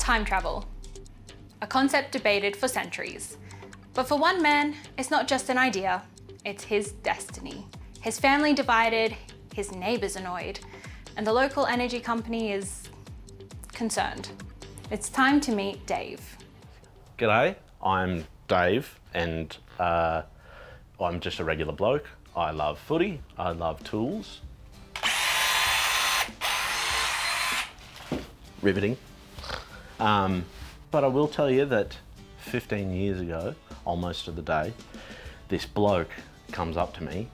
Time travel. A concept debated for centuries. But for one man, it's not just an idea, it's his destiny. His family divided, his neighbours annoyed, and the local energy company is concerned. It's time to meet Dave. G'day, I'm Dave, and I'm just a regular bloke. I love footy, I love tools. Riveting. But I will tell you that 15 years ago, almost to the day, this bloke comes up to me.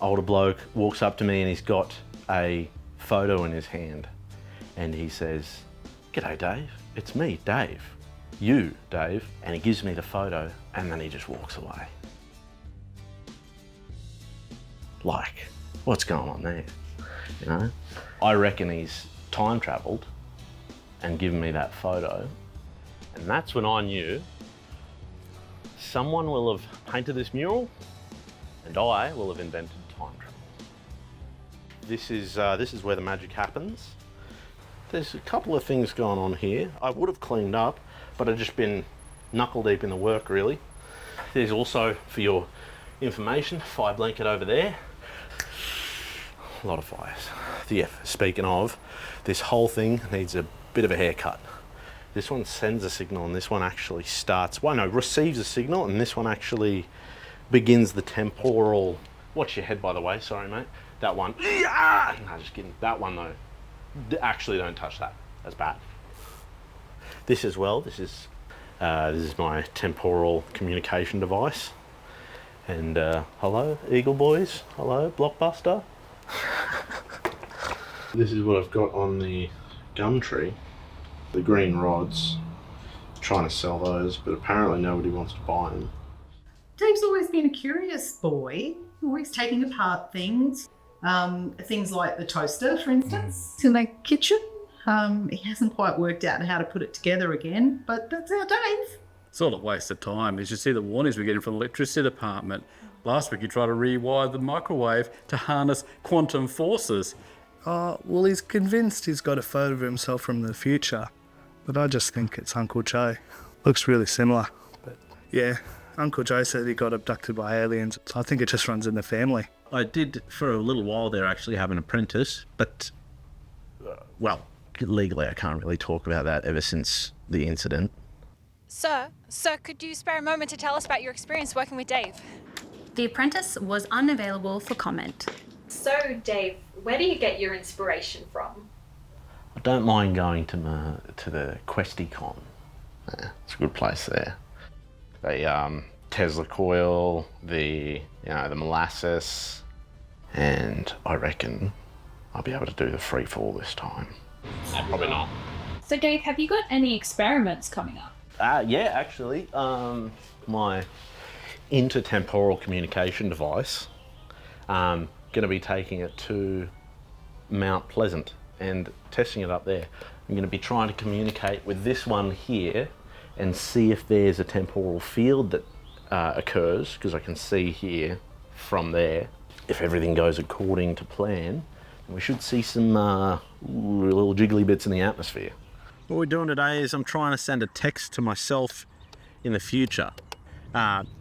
Older bloke walks up to me and he's got a photo in his hand. And he says, "G'day, Dave. It's me, Dave. You, Dave." And he gives me the photo and then he just walks away. Like, what's going on there? You know? I reckon he's time travelled and given me that photo. And that's when I knew someone will have painted this mural and I will have invented time travel. This is where the magic happens. There's a couple of things going on here. I would have cleaned up, but I've just been knuckle deep in the work, really. There's also, for your information, fire blanket over there. A lot of fires. Yeah, speaking of, this whole thing needs a bit of a haircut. This one sends a signal and this one actually starts, well no, receives a signal, and this one actually begins the temporal, watch your head by the way, sorry mate. That one, no just kidding, that one though, actually don't touch that, that's bad. This as well, this is my temporal communication device. And hello Eagle Boys, hello Blockbuster. This is what I've got on the gum tree. The green rods, trying to sell those, but apparently nobody wants to buy them. Dave's always been a curious boy, always taking apart things. Things like the toaster, for instance, in the kitchen. He hasn't quite worked out how to put it together again, but that's our Dave. Sort of waste of time. You should see the warnings we're getting from the electricity department. Last week he tried to rewire the microwave to harness quantum forces. Well, he's convinced he's got a photo of himself from the future, but I just think it's Uncle Joe. Looks really similar. But yeah, Uncle Joe said he got abducted by aliens. I think it just runs in the family. I did for a little while there actually have an apprentice, but well, legally I can't really talk about that ever since the incident. Sir, could you spare a moment to tell us about your experience working with Dave? The apprentice was unavailable for comment. So, Dave, where do you get your inspiration from? I don't mind going to the QuestyCon. Yeah, it's a good place there. The Tesla coil, the molasses, and I reckon I'll be able to do the free fall this time. Probably not. So, Dave, have you got any experiments coming up? Yeah, actually, my intertemporal communication device. Going to be taking it to Mount Pleasant and testing it up there. I'm going to be trying to communicate with this one here and see if there's a temporal field that occurs, because I can see here from there. If everything goes according to plan, we should see some little jiggly bits in the atmosphere. What we're doing today is I'm trying to send a text to myself in the future.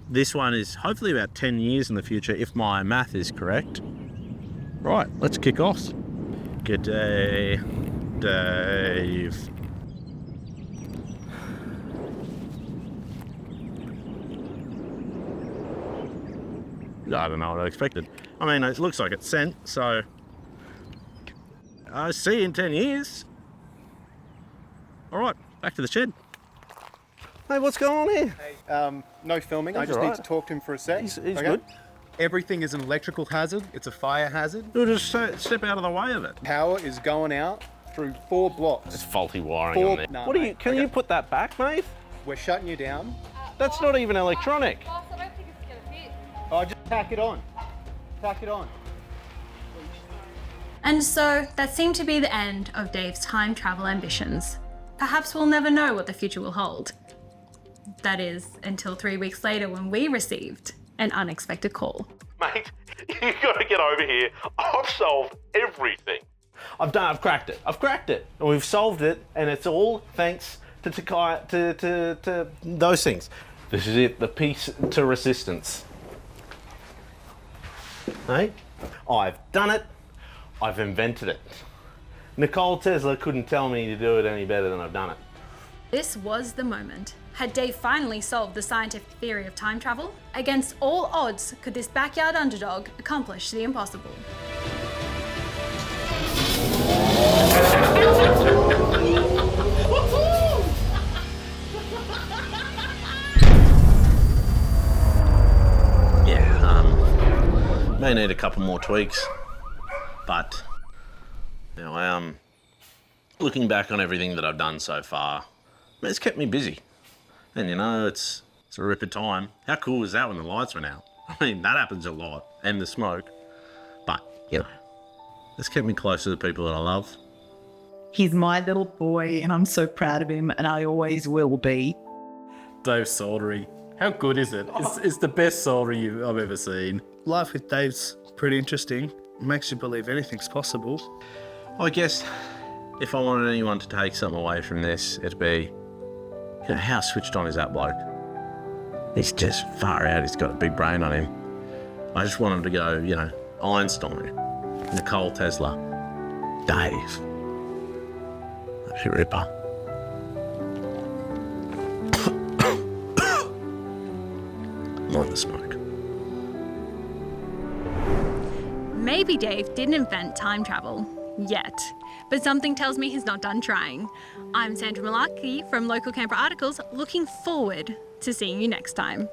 This one is hopefully about 10 years in the future, if my math is correct. Right, let's kick off. Good day, Dave. I don't know what I expected. I mean, it looks like it's sent, so I'll see you in 10 years. All right, back to the shed. Hey, what's going on here? Hey, no filming. I just need to talk to him for a sec. He's good. Everything is an electrical hazard. It's a fire hazard. You'll just step out of the way of it. Power is going out through 4 blocks. It's faulty wiring on there. No, what are you? mate, Can you put that back, mate? We're shutting you down. That's not even electronic. Boss, I don't think it's gonna fit. Oh, just tack it on. Tack it on. And so that seemed to be the end of Dave's time travel ambitions. Perhaps we'll never know what the future will hold. That is, until 3 weeks later when we received an unexpected call. Mate, you gotta get over here. I've solved everything. I've cracked it. I've cracked it. And we've solved it, and it's all thanks to those things. This is it, the piece to resistance. Hey? I've done it. I've invented it. Nikola Tesla couldn't tell me to do it any better than I've done it. This was the moment. Had Dave finally solved the scientific theory of time travel? Against all odds, could this backyard underdog accomplish the impossible? May need a couple more tweaks, but you know, looking back on everything that I've done so far, it's kept me busy. And you know, it's a rip of time. How cool was that when the lights went out? I mean, that happens a lot, and the smoke. But you know, it's kept me close to the people that I love. He's my little boy, and I'm so proud of him, and I always will be. Dave Soldery. How good is it? It's the best Soldery I've ever seen. Life with Dave's pretty interesting. Makes you believe anything's possible. I guess if I wanted anyone to take something away from this, it'd be, you know, how switched on is that bloke? He's just far out. He's got a big brain on him. I just want him to go, you know, Einstein, Nikola Tesla, Dave. That's a ripper. Not the smoke. Maybe Dave didn't invent time travel yet, but something tells me he's not done trying. I'm Sandra Malarkey from Local Canberra Articles, looking forward to seeing you next time.